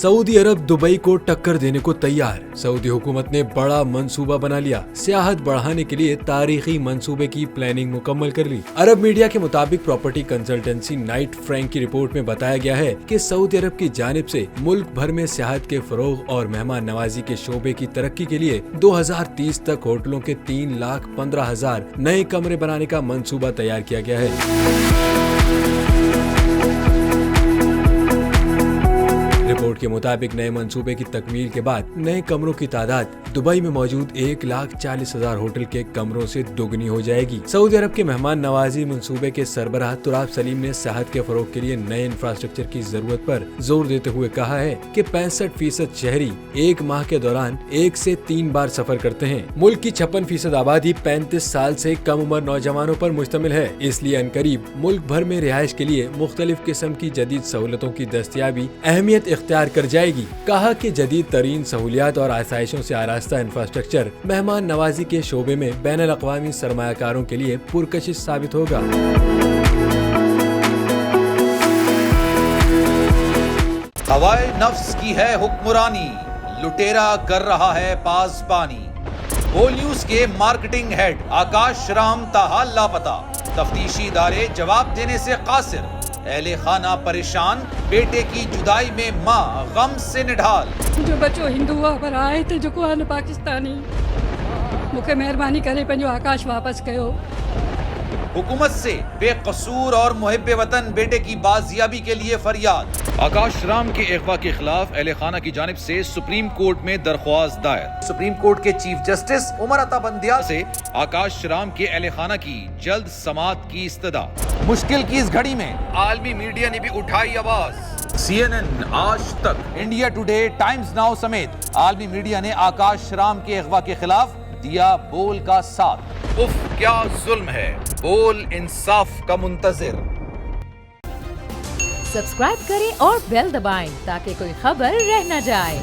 Saudi अरब Dubai को टक्कर देने को तैयार। सऊदी हुकूमत ने बड़ा मंसूबा बना लिया। सियाहत बढ़ाने के लिए तारीखी मंसूबे की प्लानिंग मुकम्मल कर ली। अरब मीडिया के मुताबिक प्रॉपर्टी कंसल्टेंसी नाइट फ्रैंक की रिपोर्ट में बताया गया है कि सऊदी अरब की जानिब से मुल्क भर में सियाहत के फरोग और मेहमान नवाजी के शोबे की तरक्की के लिए 2030 तक होटलों के 3,15,000 नए कमरे बनाने का मंसूबा तैयार किया गया है। रिपोर्ट के मुताबिक नए मंसूबे की तकमील के बाद नए कमरों की तादाद दुबई में मौजूद 1,40,000 होटल के कमरों से दोगुनी हो जाएगी। सऊदी अरब के मेहमान नवाजी मंसूबे के सरबराह तुराब सलीम ने सियाहत के फरोग के लिए नए इंफ्रास्ट्रक्चर की जरूरत पर जोर देते हुए कहा है कि 65% शहरी एक माह के दौरान 1 से 3 बार सफर करते हैं। मुल्क की 56% आबादी 35 साल से कम उम्र नौजवानों पर मुश्तमिल है, इसलिए अनकरीब मुल्क भर में रिहाइश के लिए मुख्तलिफ किस्म की जदीद सहूलतों की दस्तयाबी अहमियत इख्तियार कर जाएगी। कहा कि जदीद तरीन सहूलियात और आसाइशों से आरास्ता इंफ्रास्ट्रक्चर मेहमान नवाजी के शोबे में बैनुल अक़वामी सरमायाकारों के लिए पुरकशिश साबित होगा। हवाए नफ्स की है हुक्मरानी, लुटेरा कर रहा है पासबानी। बोल न्यूज के मार्केटिंग हेड आकाश राम ताहाल लापता, तफ्तीशी इदारे जवाब देने से कासिर। अहले खाना परेशान, बेटे की जुदाई में माँ गम से निढाल। जो बच्चो हिंदू हुआ पर आए थे जो को आन पाकिस्तानी, मुखे मेहरबानी करे पंहिंजो आकाश वापस कयो। हुकूमत से बेकसूर और मुहिब्बे वतन बेटे की बाजियाबी के लिए फरियाद। आकाश राम के अगवा के खिलाफ अहले खाना की जानिब से सुप्रीम कोर्ट में दरख्वास्त दायर। सुप्रीम कोर्ट के चीफ जस्टिस उमर अता बंदियाल से आकाश राम के अहले खाना की जल्द समाअत की इस्तदा। मुश्किल की इस घड़ी में आलमी मीडिया ने भी उठाई आवाज। CNN, आज तक, इंडिया टुडे, टाइम्स नाउ समेत आलमी मीडिया ने आकाश राम के अगवा के खिलाफ दिया बोल का साथ। उफ क्या जुल्म है, बोल इंसाफ का मुंतजिर। सब्सक्राइब करें और बेल दबाएं ताकि कोई खबर रह न जाए।